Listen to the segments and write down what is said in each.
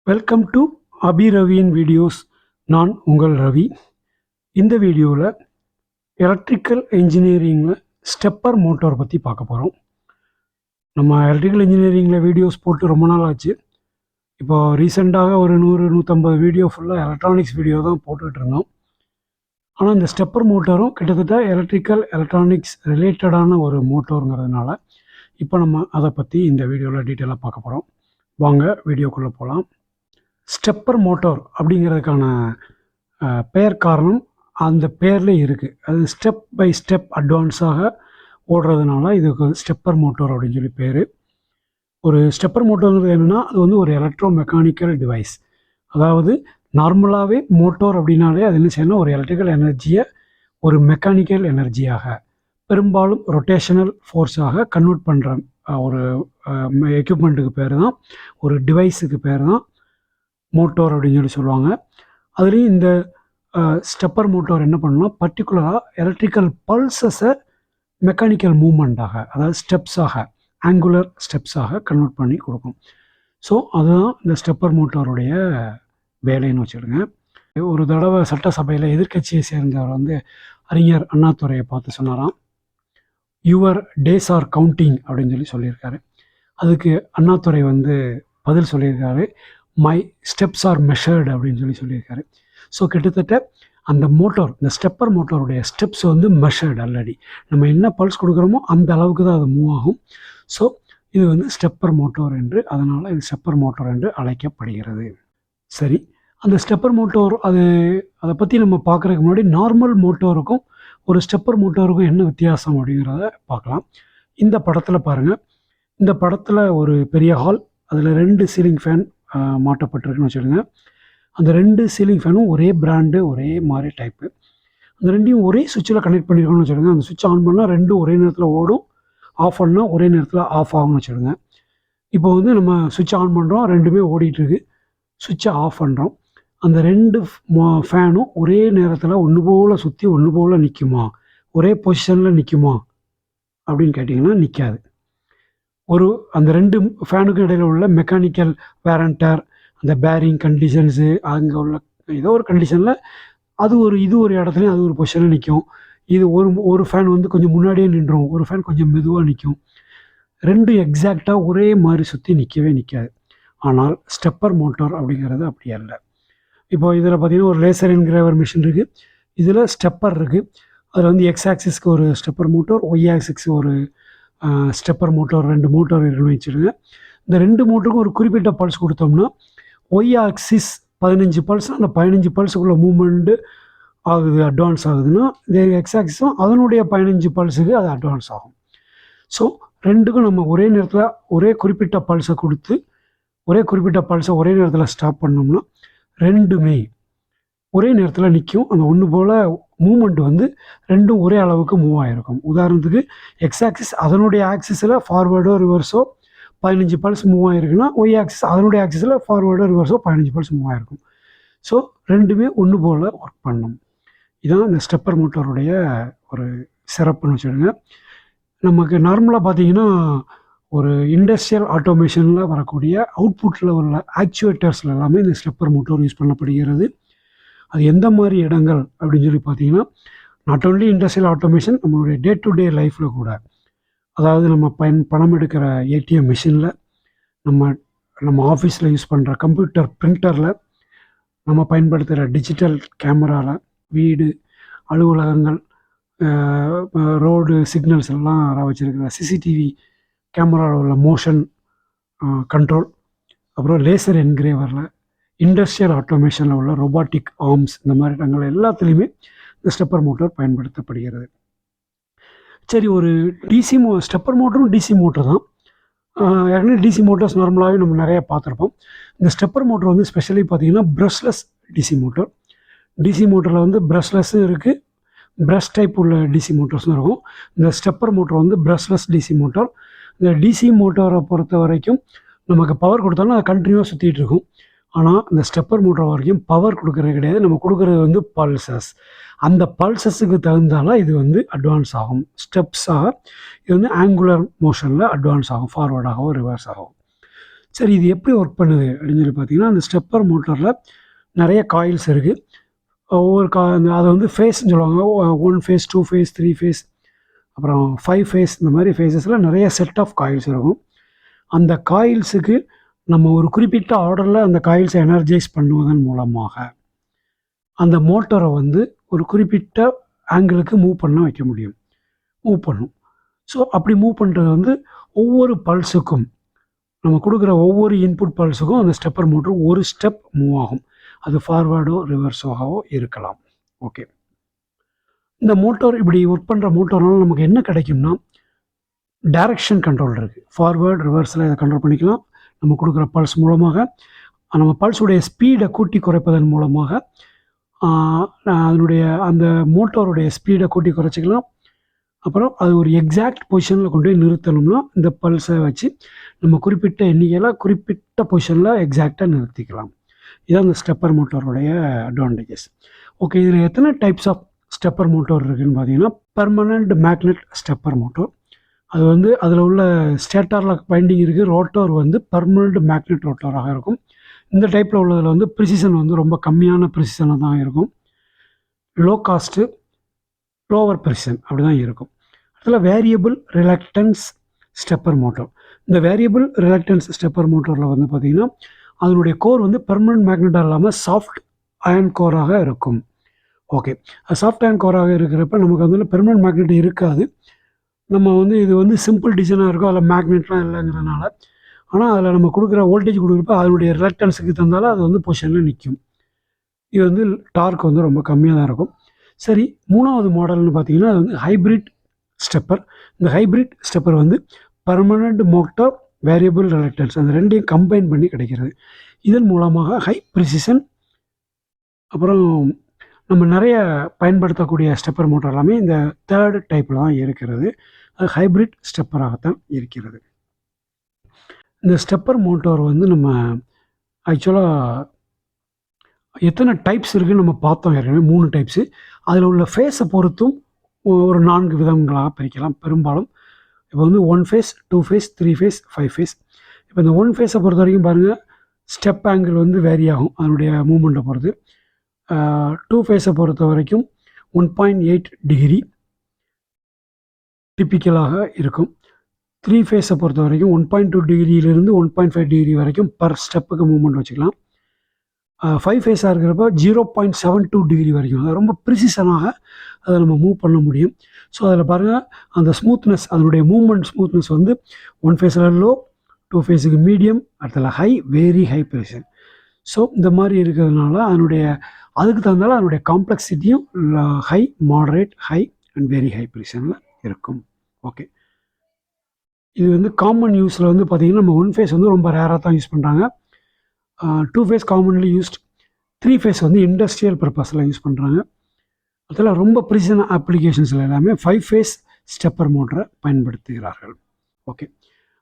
Welcome to Abhi ரவியின் videos. நான் உங்கள் ரவி. இந்த வீடியோவில் எலக்ட்ரிக்கல் இன்ஜினியரிங்கில் ஸ்டெப்பர் மோட்டார் பற்றி பார்க்க போகிறோம். நம்ம எலக்ட்ரிக்கல் இன்ஜினியரிங்கில் வீடியோஸ் போட்டு ரொம்ப நாள் ஆச்சு. இப்போ ரீசெண்டாக ஒரு 100-150 வீடியோ ஃபுல்லாக எலக்ட்ரானிக்ஸ் வீடியோ தான் போட்டுக்கிட்டு இருந்தோம். ஆனால் இந்த ஸ்டெப்பர் மோட்டாரும் கிட்டத்தட்ட எலக்ட்ரானிக்ஸ் ரிலேட்டடான ஒரு மோட்டருங்கிறதுனால இப்போ நம்ம அதை பற்றி இந்த வீடியோவில் டீட்டெயிலாக பார்க்க போகிறோம். வாங்க வீடியோக்குள்ளே போகலாம். ஸ்டெப்பர் மோட்டார் அப்படிங்கிறதுக்கான பெயர் காரணம் அந்த பேர்லேயே இருக்குது. அது ஸ்டெப் பை ஸ்டெப் அட்வான்ஸாக ஓடுறதுனால இதுக்கு ஸ்டெப்பர் மோட்டார் அப்படின்னு சொல்லி பேர். ஒரு ஸ்டெப்பர் மோட்டருங்கிறது என்னென்னா, அது வந்து ஒரு எலக்ட்ரோ மெக்கானிக்கல் டிவைஸ். அதாவது நார்மலாகவே மோட்டார் அப்படின்னாலே அது என்ன செய்யணும், ஒரு எலக்ட்ரிக்கல் எனர்ஜியை ஒரு மெக்கானிக்கல் எனர்ஜியாக, பெரும்பாலும் ரொட்டேஷனல் ஃபோர்ஸாக கன்வெர்ட் பண்ணுற ஒரு எக்யூப்மெண்ட்டுக்கு பேர் தான், ஒரு டிவைஸுக்கு பேர் தான் மோட்டார் அப்படின்னு சொல்லி சொல்லுவாங்க. அதுலேயும் இந்த ஸ்டெப்பர் மோட்டார் என்ன பண்ணணும்னா, பர்டிகுலராக எலக்ட்ரிக்கல் பல்சஸை மெக்கானிக்கல் மூமெண்ட்டாக, அதாவது ஸ்டெப்ஸாக, ஆங்குலர் ஸ்டெப்ஸாக கன்வெர்ட் பண்ணி கொடுக்கும். ஸோ அதுதான் இந்த ஸ்டெப்பர் மோட்டாருடைய வேலைன்னு வச்சுடுங்க. ஒரு தடவை சட்டசபையில் எதிர்க்கட்சியை சேர்ந்தவர் வந்து அறிஞர் அண்ணாதுரையை பார்த்து சொன்னாராம், யுவர் டேஸ் ஆர் கவுண்டிங் அப்படின்னு சொல்லியிருக்காரு. அதுக்கு அண்ணாதுரை வந்து பதில் சொல்லியிருக்காரு, மை ஸ்டெப்ஸ் ஆர் மெஷர்டு அப்படின்னு சொல்லியிருக்காரு. ஸோ கிட்டத்தட்ட அந்த மோட்டார், இந்த ஸ்டெப்பர் மோட்டாருடைய ஸ்டெப்ஸ் வந்து மெஷர்டு. ஆல்ரெடி நம்ம என்ன பல்ஸ் கொடுக்குறோமோ அந்த அளவுக்கு தான் அது மூவ் ஆகும். ஸோ இது வந்து ஸ்டெப்பர் மோட்டார் என்று, அதனால் இது ஸ்டெப்பர் மோட்டார் என்று அழைக்கப்படுகிறது. சரி, அந்த ஸ்டெப்பர் மோட்டார் அதை பற்றி நம்ம பார்க்குறதுக்கு முன்னாடி நார்மல் மோட்டாருக்கும் ஒரு ஸ்டெப்பர் மோட்டாருக்கும் என்ன வித்தியாசம் அப்படிங்கிறத பார்க்கலாம். இந்த படத்தில் பாருங்கள். இந்த படத்தில் ஒரு பெரிய ஹால், அதில் 2 சீலிங் ஃபேன் மாட்டப்பட்டிருக்குன்னு வச்சுருங்க. அந்த 2 சீலிங் ஃபேனும் ஒரே பிராண்டு, ஒரே மாதிரி டைப்பு. அந்த 2ஐயும் ஒரே சுவிட்சில் கனெக்ட் பண்ணியிருக்கோம்னு வச்சுருங்க. அந்த சுவிட்ச் ஆன் பண்ணால் 2 ஒரே நேரத்தில் ஓடும், ஆஃப் பண்ணால் ஒரே நேரத்தில் ஆஃப் ஆகும்னு வச்சுருங்க. இப்போ வந்து நம்ம சுவிட்ச் ஆன் பண்ணுறோம், 2மே ஓடிட்டுருக்கு. சுவிட்சை ஆஃப் பண்ணுறோம். அந்த 2 ஃபேனும் ஒரே நேரத்தில் ஒன்று போல் சுற்றி ஒன்று போல் நிற்குமா, ஒரே பொசிஷனில் நிற்குமா அப்படின்னு கேட்டிங்கன்னா நிற்காது. அந்த 2 ஃபேனுக்கும் இடையில் உள்ள மெக்கானிக்கல் வேரண்டர், அந்த பேரிங் கண்டிஷன்ஸு, அங்கே உள்ள ஏதோ ஒரு கண்டிஷனில் இது ஒரு இடத்துலையும் அது ஒரு பொசிஷனில் நிற்கும். இது ஒரு ஃபேன் வந்து கொஞ்சம் முன்னாடியே நின்றும், ஒரு ஃபேன் கொஞ்சம் மெதுவாக நிற்கும். 2 எக்ஸாக்டாக ஒரே மாதிரி சுற்றி நிற்கவே நிற்காது. ஆனால் ஸ்டெப்பர் மோட்டார் அப்படிங்கிறது அப்படி அல்ல. இப்போ இதில் பார்த்திங்கன்னா ஒரு லேசர் என்கிரேவர் மிஷின் இருக்குது. இதில் ஸ்டெப்பர் இருக்குது. அதில் வந்து எக்ஸ் ஆக்சிஸ்க்கு ஒரு ஸ்டெப்பர் மோட்டார், ஒய் ஆக்சிஸ்க்கு ஒரு ஸ்டெப்பர் மோட்டார், 2 மோட்டார் இருக்குன்னு வச்சுருங்க. இந்த 2 மோட்டருக்கும் ஒரு குறிப்பிட்ட பல்ஸ் கொடுத்தோம்னா, ஒய் ஆக்சிஸ் 15 பல்ஸ், அந்த 15 பல்ஸுக்குள்ள மூமெண்ட்டு ஆகுது, அட்வான்ஸ் ஆகுதுன்னா, இந்த எக்ஸ் ஆக்சிஸும் அதனுடைய 15 பல்ஸுக்கு அது அட்வான்ஸ் ஆகும். ஸோ 2க்கும் நம்ம ஒரே நேரத்தில் ஒரே குறிப்பிட்ட பல்ஸை கொடுத்து ஒரே குறிப்பிட்ட பல்ஸை ஒரே நேரத்தில் ஸ்டாப் பண்ணோம்னா 2மே ஒரே நேரத்தில் நிற்கும். அந்த ஒன்று போல் மூமெண்ட் வந்து 2ம் ஒரே அளவுக்கு மூவ் ஆகிருக்கும். உதாரணத்துக்கு எக்ஸ் ஆக்சிஸ் அதனுடைய ஆக்சிஸில் ஃபார்வேர்டோ ரிவர்ஸோ 15 பல்ஸ் மூவ் ஆகிருக்குன்னா, ஒய் ஆக்சிஸ் அதனுடைய ஆக்சிஸில் ஃபார்வேர்டோ ரிவர்ஸோ 15 பல்ஸ் மூவ் ஆகிருக்கும். ஸோ 2மே ஒன்று போல் ஒர்க் பண்ணணும். இதுதான் இந்த ஸ்டெப்பர் மோட்டாருடைய ஒரு சிறப்புன்னு வச்சுடுங்க. நமக்கு நார்மலாக பார்த்தீங்கன்னா, ஒரு இண்டஸ்ட்ரியல் ஆட்டோமேஷனில் வரக்கூடிய அவுட்புட்டில் உள்ள ஆக்சுவேட்டர்ஸில் எல்லாமே இந்த ஸ்டெப்பர் மோட்டார் யூஸ் பண்ணப்படுகிறது. அது எந்த மாதிரி இடங்கள் அப்படின்னு சொல்லி பார்த்தீங்கன்னா, நாட் ஓன்லி இண்டஸ்ட்ரியல் ஆட்டோமேஷன், நம்மளுடைய டே டு டே லைஃப்பில் கூட, அதாவது நம்ம பணம் எடுக்கிற ஏடிஎம் மிஷினில், நம்ம ஆஃபீஸில் யூஸ் பண்ணுற கம்ப்யூட்டர் பிரிண்டரில், நம்ம பயன்படுத்துகிற டிஜிட்டல் கேமராவில், வீடு, அலுவலகங்கள், ரோடு சிக்னல்ஸ் எல்லாம் வச்சுருக்கிற சிசிடிவி கேமராவில் உள்ள மோஷன் கண்ட்ரோல், அப்புறம் லேசர் என்கிரேவரில், இண்டஸ்ட்ரியல் ஆட்டோமேஷனில் உள்ள ரொபாட்டிக் ஆர்ம்ஸ், இந்த மாதிரி இடங்கள் எல்லாத்துலேயுமே இந்த ஸ்டெப்பர் மோட்டார் பயன்படுத்தப்படுகிறது. சரி, ஒரு ஸ்டெப்பர் மோட்டரும் டிசி மோட்டர் தான். ஏற்கனவே டிசி மோட்டர்ஸ் நார்மலாகவே நம்ம நிறையா பார்த்துருப்போம். இந்த ஸ்டெப்பர் மோட்டர் வந்து ஸ்பெஷலி பார்த்திங்கன்னா ப்ரஷ்லெஸ் டிசி மோட்டர். டிசி மோட்டரில் வந்து ப்ரஷ்லெஸ்ஸும் இருக்குது, ப்ரஷ் டைப் உள்ள டிசி மோட்டர்ஸும் இருக்கும். இந்த ஸ்டெப்பர் மோட்டர் வந்து ப்ரஷ்லெஸ் டிசி மோட்டார். இந்த டிசி மோட்டாரை பொறுத்த வரைக்கும் நமக்கு பவர் கொடுத்தாலும் அது கண்டினியூவாக சுற்றிட்டு இருக்கும். ஆனால் இந்த ஸ்டெப்பர் மோட்டார் வரைக்கும் பவர் கொடுக்குறது கிடையாது, நம்ம கொடுக்குறது வந்து பல்சஸ். அந்த பல்சஸுக்கு தகுந்தால இது வந்து அட்வான்ஸ் ஆகும். ஸ்டெப்ஸாக இது வந்து ஆங்குலர் மோஷனில் அட்வான்ஸ் ஆகும், ஃபார்வர்டாகவும் ரிவர்ஸ் ஆகும். சரி, இது எப்படி ஒர்க் பண்ணுது அப்படின்னு சொல்லி பார்த்தீங்கன்னா, அந்த ஸ்டெப்பர் மோட்டரில் நிறைய காயில்ஸ் இருக்குது. ஒவ்வொரு அதை வந்து ஃபேஸ்ன்னு சொல்லுவாங்க. 1 ஃபேஸ், 2 ஃபேஸ், 3 ஃபேஸ், அப்புறம் 5 ஃபேஸ், இந்த மாதிரி ஃபேஸஸில் நிறைய செட் ஆஃப் காயில்ஸ் இருக்கும். அந்த காயில்ஸுக்கு நம்ம ஒரு குறிப்பிட்ட ஆர்டரில் அந்த காயில்ஸை எனர்ஜைஸ் பண்ணுவதன் மூலமாக அந்த மோட்டரை வந்து ஒரு குறிப்பிட்ட ஆங்கிளுக்கு மூவ் பண்ண வைக்க முடியும், மூவ் பண்ணும். ஸோ அப்படி மூவ் பண்ணுறது வந்து ஒவ்வொரு பல்ஸுக்கும், நம்ம கொடுக்குற ஒவ்வொரு இன்புட் பல்ஸுக்கும் அந்த ஸ்டெப்பர் மோட்டர் ஒரு ஸ்டெப் மூவ் ஆகும். அது ஃபார்வேர்டோ ரிவர்ஸாகவோ இருக்கலாம். ஓகே, இந்த மோட்டார் இப்படி ஒர்க் பண்ணுற மோட்டர்னால நமக்கு என்ன கிடைக்கும்னா, டைரக்ஷன் கண்ட்ரோல் இருக்குது. ஃபார்வேர்டு ரிவர்ஸில் இதை கண்ட்ரோல் பண்ணிக்கலாம். நம்ம கொடுக்குற பல்ஸ் மூலமாக நம்ம பல்ஸுடைய ஸ்பீடை கூட்டி குறைப்பதன் மூலமாக அதனுடைய அந்த மோட்டாருடைய ஸ்பீடை கூட்டி குறைச்சிக்கலாம். அப்புறம் அது ஒரு எக்ஸாக்ட் பொசிஷனில் கொண்டு போய் நிறுத்தணும்னா இந்த பல்ஸை வச்சு நம்ம குறிப்பிட்ட எண்ணிக்கையில் குறிப்பிட்ட பொசிஷனில் எக்ஸாக்டாக நிறுத்திக்கலாம். இதுதான் இந்த ஸ்டெப்பர் மோட்டாருடைய அட்வான்டேஜஸ். ஓகே, இதில் எத்தனை டைப்ஸ் ஆஃப் ஸ்டெப்பர் மோட்டார் இருக்குதுன்னு பார்த்தீங்கன்னா, பெர்மனண்ட் மேக்னெட் ஸ்டெப்பர் மோட்டார். அது வந்து அதில் உள்ள ஸ்டேட்டாரில் வைண்டிங் இருக்குது. ரோட்டார் வந்து பெர்மனண்ட் மேக்னெட் ரோட்டாராக இருக்கும். இந்த டைப்பில் உள்ளதில் வந்து ப்ரிசிஷன் வந்து ரொம்ப கம்மியான ப்ரிசிஷனாக தான் இருக்கும். லோ காஸ்ட்டு, லோவர் ப்ரிசிஷன் அப்படி தான் இருக்கும். அதில் வேரியபிள் ரிலக்டன்ஸ் ஸ்டெப்பர் மோட்டார். இந்த வேரியபிள் ரிலக்டன்ஸ் ஸ்டெப்பர் மோட்டாரில் வந்து பார்த்திங்கன்னா, அதனுடைய கோர் வந்து பெர்மனண்ட் மேக்னெட்டாக இல்லாமல் சாஃப்ட் அயன் கோராக இருக்கும். ஓகே, சாஃப்ட் அயன் கோராக இருக்கிறப்ப நமக்கு வந்து பெர்மனண்ட் மேக்னெட் இருக்காது. நம்ம வந்து இது வந்து சிம்பிள் டிசைனாக இருக்கும், அதில் மேக்னெட்லாம் இல்லைங்கிறதுனால. ஆனால் அதில் நம்ம கொடுக்குற வோல்டேஜ் கொடுக்குறப்ப அதனுடைய ரிலக்டன்ஸுக்கு தந்தாலும் அது வந்து பொசிஷனில் நிற்கும். இது வந்து டார்க் வந்து ரொம்ப கம்மியாக தான் இருக்கும். சரி, மூணாவது மாடல்னு பார்த்தீங்கன்னா, அது வந்து ஹைப்ரிட் ஸ்டெப்பர். இந்த ஹைப்ரிட் ஸ்டெப்பர் வந்து பெர்மனண்ட் மோட்டார், வேரியபிள் ரிலக்டன்ஸ், அந்த ரெண்டையும் கம்பைன் பண்ணி கிடைக்கிறது. இதன் மூலமாக ஹை ப்ரிசிஷன், அப்புறம் நம்ம நிறைய பயன்படுத்தக்கூடிய ஸ்டெப்பர் மோட்டார் எல்லாமே இந்த தேர்டு டைப்பில் தான் இருக்கிறது. அது ஹைப்ரிட் ஸ்டெப்பராகத்தான் இருக்கிறது. இந்த ஸ்டெப்பர் மோட்டார் வந்து நம்ம ஆக்சுவலாக எத்தனை டைப்ஸ் இருக்குதுன்னு நம்ம பார்த்தோம் ஏற்கனவே. 3 டைப்ஸு. அதில் உள்ள ஃபேஸை பொறுத்தும் ஒரு 4 விதங்களாக பிரிக்கலாம் பெரும்பாலும். இப்போ வந்து 1 ஃபேஸ், 2 ஃபேஸ், 3 ஃபேஸ், 5 ஃபேஸ். இப்போ இந்த 1 ஃபேஸை பொறுத்த வரைக்கும் பாருங்கள், ஸ்டெப் ஆங்கிள் வந்து வேரி ஆகும் அதனுடைய மூமெண்ட்டை பொறுத்து. 2 ஃபேஸை பொறுத்த வரைக்கும் 1.8 டிகிரி டிப்பிக்கலாக இருக்கும். 3 ஃபேஸை பொறுத்த வரைக்கும் 1.2 டிகிரியிலிருந்து 1.5 டிகிரி வரைக்கும் பர் ஸ்டெப்புக்கு மூவ்மெண்ட் வச்சுக்கலாம். 5 ஃபேஸாக இருக்கிறப்ப 0.72 டிகிரி வரைக்கும், அது ரொம்ப ப்ரிசிஷனாக அதை நம்ம மூவ் பண்ண முடியும். ஸோ அதில் பாருங்கள், அந்த ஸ்மூத்னஸ், அதனுடைய மூவ்மெண்ட் ஸ்மூத்னஸ் வந்து 1 ஃபேஸில் லோ, 2 ஃபேஸுக்கு மீடியம், அடுத்தல high, very high precision. So இந்த மாதிரி இருக்கிறதுனால அதுக்கு தகுந்தாலும் அதனுடைய காம்ப்ளெக்சிட்டியும் high, moderate, high and very high ப்ரிசிஷனில் இருக்கும். ஓகே, இது வந்து காமன் யூஸில் வந்து பார்த்திங்கன்னா, நம்ம 1 ஃபேஸ் வந்து ரொம்ப ரேராக தான் யூஸ் பண்ணுறாங்க. 2 ஃபேஸ் காமன்லி யூஸ்ட், 3 ஃபேஸ் வந்து இண்டஸ்ட்ரியல் பர்பஸில் யூஸ் பண்ணுறாங்க. அதில் ரொம்ப ப்ரிசிஷன் அப்ளிகேஷன்ஸில் எல்லாமே 5 ஃபேஸ் ஸ்டெப்பர் மோட்டரை பயன்படுத்துகிறார்கள். ஓகே,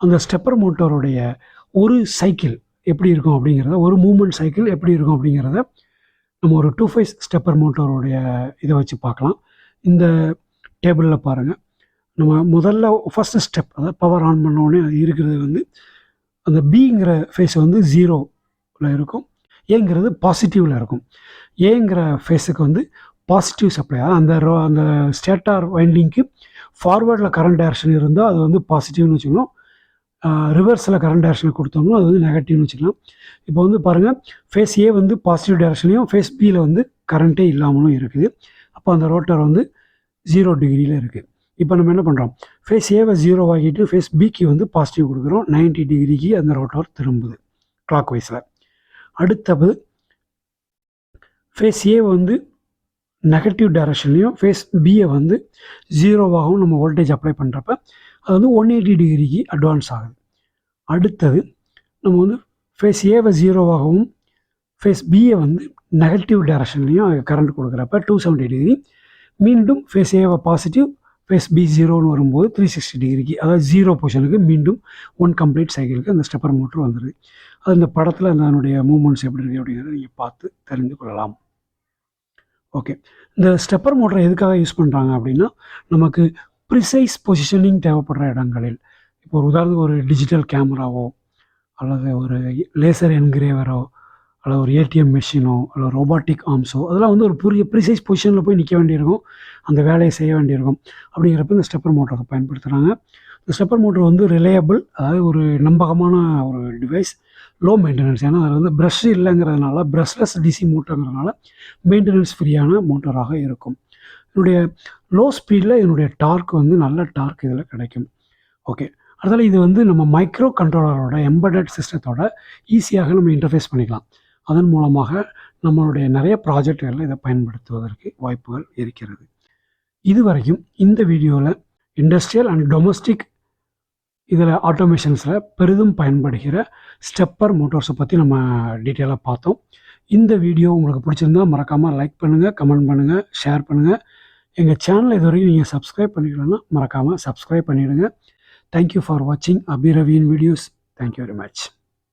அந்த ஸ்டெப்பர் மோட்டருடைய ஒரு சைக்கிள் எப்படி இருக்கும் அப்படிங்கிறத, ஒரு மூவ்மெண்ட் சைக்கிள் எப்படி இருக்கும் அப்படிங்கிறத நம்ம ஒரு 2 ஃபேஸ் ஸ்டெப்பர் மோட்டருடைய இதை வச்சு பார்க்கலாம். இந்த டேபிளில் பாருங்கள், நம்ம முதல்ல ஃபஸ்ட்டு ஸ்டெப், அதாவது பவர் ஆன் பண்ண உடனே அது இருக்கிறது வந்து அந்த பிங்கிற ஃபேஸ் வந்து 0ல் இருக்கும், ஏங்கிறது பாசிட்டிவில் இருக்கும். ஏங்கிற ஃபேஸுக்கு வந்து பாசிட்டிவ் சப்ளை, அந்த ஸ்டேட்டார் வைண்டிங்க்கு ஃபார்வேர்டில் கரண்ட் டைரக்ஷன் இருந்தால் அது வந்து பாசிட்டிவ்னு வச்சுக்கணும். ரிவர்ஸில் கரண்ட் டைரக்ஷனை கொடுத்தோம்னா அது வந்து நெகட்டிவ்னு வச்சுக்கலாம். இப்போ வந்து பாருங்கள், ஃபேஸ் ஏ வந்து பாசிட்டிவ் டைரக்ஷன்லையும் ஃபேஸ் பியில் வந்து கரண்ட்டே இல்லாமலும் இருக்குது. அப்போ அந்த ரோட்டர் வந்து 0 டிகிரியில் இருக்குது. இப்போ நம்ம என்ன பண்ணுறோம், ஃபேஸ் ஏவை 0 ஆகிட்டு ஃபேஸ் பிக்கு வந்து பாசிட்டிவ் கொடுக்குறோம். 90 டிகிரிக்கு அந்த ரோட்டர் திரும்புது கிளாக் வைஸில். அடுத்தது ஃபேஸ் ஏ வந்து நெகட்டிவ் டைரக்ஷன்லையும் ஃபேஸ் பியை வந்து 0வாகவும் நம்ம வோல்டேஜ் அப்ளை பண்ணுறப்ப அது வந்து 180 டிகிரிக்கு அட்வான்ஸ் ஆகுது. அடுத்தது நம்ம வந்து ஃபேஸ் ஏவை 0வாகவும் ஃபேஸ் பியை வந்து நெகட்டிவ் டைரக்ஷன்லையும் கரண்ட் கொடுக்குறப்ப 270 டிகிரி, மீண்டும் ஃபேஸ் ஏவை பாசிட்டிவ், ஃபேஸ் பி 0ன்னு வரும்போது 360 டிகிரிக்கு, அதாவது 0 பொசிஷனுக்கு மீண்டும் 1 கம்ப்ளீட் சைக்கிளுக்கு அந்த ஸ்டெப்பர் மோட்டர் வந்துடுது. அது இந்த படத்தில் அதனுடைய மூவ்மெண்ட்ஸ் எப்படி இருக்குது அப்படிங்கிறத நீங்கள் பார்த்து தெரிந்து கொள்ளலாம். ஓகே, இந்த ஸ்டெப்பர் மோட்டரை எதுக்காக யூஸ் பண்ணுறாங்க அப்படின்னா, நமக்கு ப்ரிசைஸ் பொசிஷனிங் தேவைப்படுற இடங்களில், இப்போ ஒரு உதாரணத்துக்கு ஒரு டிஜிட்டல் கேமராவோ அல்லது ஒரு லேசர் என்கிரேவரோ அல்லது ஒரு ஏடிஎம் மிஷினோ அல்லது ரோபாட்டிக் ஆர்ம்ஸோ அதெல்லாம் வந்து ஒரு ப்ரீசைஸ் பொசிஷனில் போய் நிற்க வேண்டியிருக்கும், அந்த வேலையை செய்ய வேண்டியிருக்கும். அப்படிங்கிறப்ப இந்த ஸ்டெப்பர் மோட்டரை பயன்படுத்துகிறாங்க. இந்த ஸ்டெப்பர் மோட்டர் வந்து ரிலையபிள், அதாவது ஒரு நம்பகமான ஒரு டிவைஸ், லோ மெயின்டெனன்ஸ். ஏன்னா அதில் வந்து ப்ரஷ் இல்லைங்கிறதுனால, ப்ரஷ்லெஸ் டிசி மோட்டருங்கிறதுனால மெயின்டெனன்ஸ் ஃப்ரீயான மோட்டராக இருக்கும். என்னுடைய லோ ஸ்பீடில் என்னுடைய டார்க் வந்து நல்ல டார்க் இதில் கிடைக்கும். ஓகே, அதனால் இது வந்து நம்ம மைக்ரோ கண்ட்ரோலரோட எம்பெடட் சிஸ்டத்தோட ஈஸியாக நம்ம இன்டர்ஃபேஸ் பண்ணிக்கலாம். அதன் மூலமாக நம்மளுடைய நிறைய ப்ராஜெக்டுகளில் இதை பயன்படுத்துவதற்கு வாய்ப்புகள் இருக்கிறது. இதுவரைக்கும் இந்த வீடியோவில் இண்டஸ்ட்ரியல் அண்ட் டொமஸ்டிக் இதில் ஆட்டோமேஷன்ஸில் பெரிதும் பயன்படுகிற ஸ்டெப்பர் மோட்டார்ஸை பற்றி நம்ம டீட்டெயிலாக பார்த்தோம். இந்த வீடியோ உங்களுக்கு பிடிச்சிருந்தா மறக்காமல் லைக் பண்ணுங்கள், கமெண்ட் பண்ணுங்கள், ஷேர் பண்ணுங்கள். எங்கள் சேனலை இது வரைக்கும் நீங்கள் சப்ஸ்கிரைப் பண்ணிக்கலன்னா மறக்காமல் சப்ஸ்கிரைப் பண்ணிவிடுங்க. தேங்க்யூ ஃபார் வாட்சிங் அபி ரவியின் வீடியோஸ். Thank you very much.